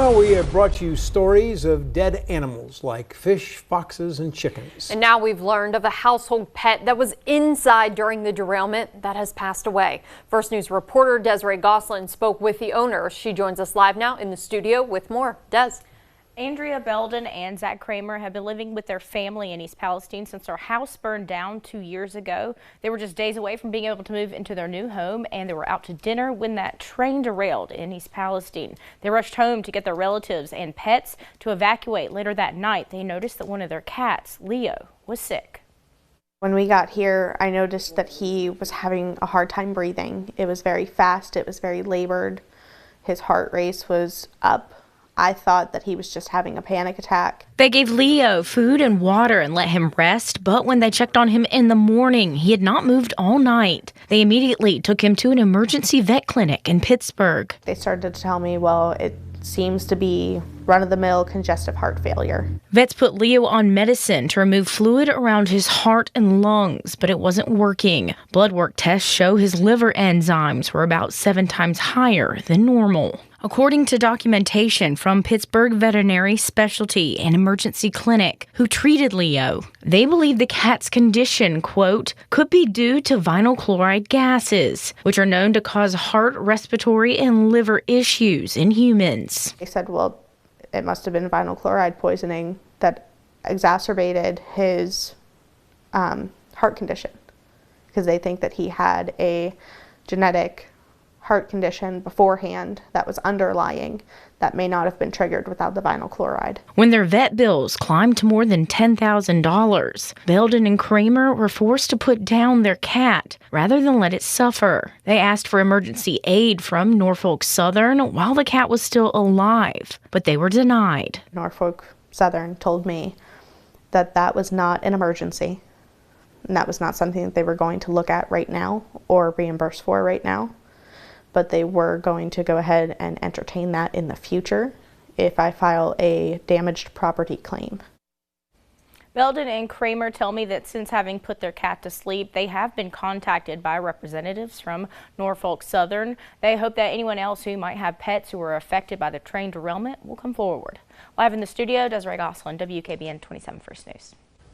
Well, we have brought you stories of dead animals like fish, foxes, and chickens. And now we've learned of a household pet that was inside during the derailment that has passed away. First News reporter Desiree Gosselin spoke with the owner. She joins us live now in the studio with more. Des. Andrea Belden and Zach Kramer have been living with their family in East Palestine since their house burned down 2 years ago. They were just days away from being able to move into their new home, and they were out to dinner when that train derailed in East Palestine. They rushed home to get their relatives and pets to evacuate. Later that night, they noticed that one of their cats, Leo, was sick. When we got here, I noticed that he was having a hard time breathing. It was very fast, it was very labored. His heart rate was up. I thought that he was just having a panic attack. They gave Leo food and water and let him rest, but when they checked on him in the morning, he had not moved all night. They immediately took him to an emergency vet clinic in Pittsburgh. They started to tell me, well, it seems to be run-of-the-mill congestive heart failure. Vets put Leo on medicine to remove fluid around his heart and lungs, but it wasn't working. Blood work tests show his liver enzymes were about 7 times higher than normal. According to documentation from Pittsburgh Veterinary Specialty and Emergency Clinic, who treated Leo, they believe the cat's condition, quote, could be due to vinyl chloride gases, which are known to cause heart, respiratory, and liver issues in humans. They said, well, it must have been vinyl chloride poisoning that exacerbated his heart condition, because they think that he had a genetic heart condition beforehand that was underlying that may not have been triggered without the vinyl chloride. When their vet bills climbed to more than $10,000, Belden and Kramer were forced to put down their cat rather than let it suffer. They asked for emergency aid from Norfolk Southern while the cat was still alive, but they were denied. Norfolk Southern told me that that was not an emergency, and that was not something that they were going to look at right now or reimburse for right now. But they were going to go ahead and entertain that in the future if I file a damaged property claim. Belden and Kramer tell me that since having put their cat to sleep, they have been contacted by representatives from Norfolk Southern. They hope that anyone else who might have pets who were affected by the train derailment will come forward. Live in the studio, Desiree Gosselin, WKBN 27 First News.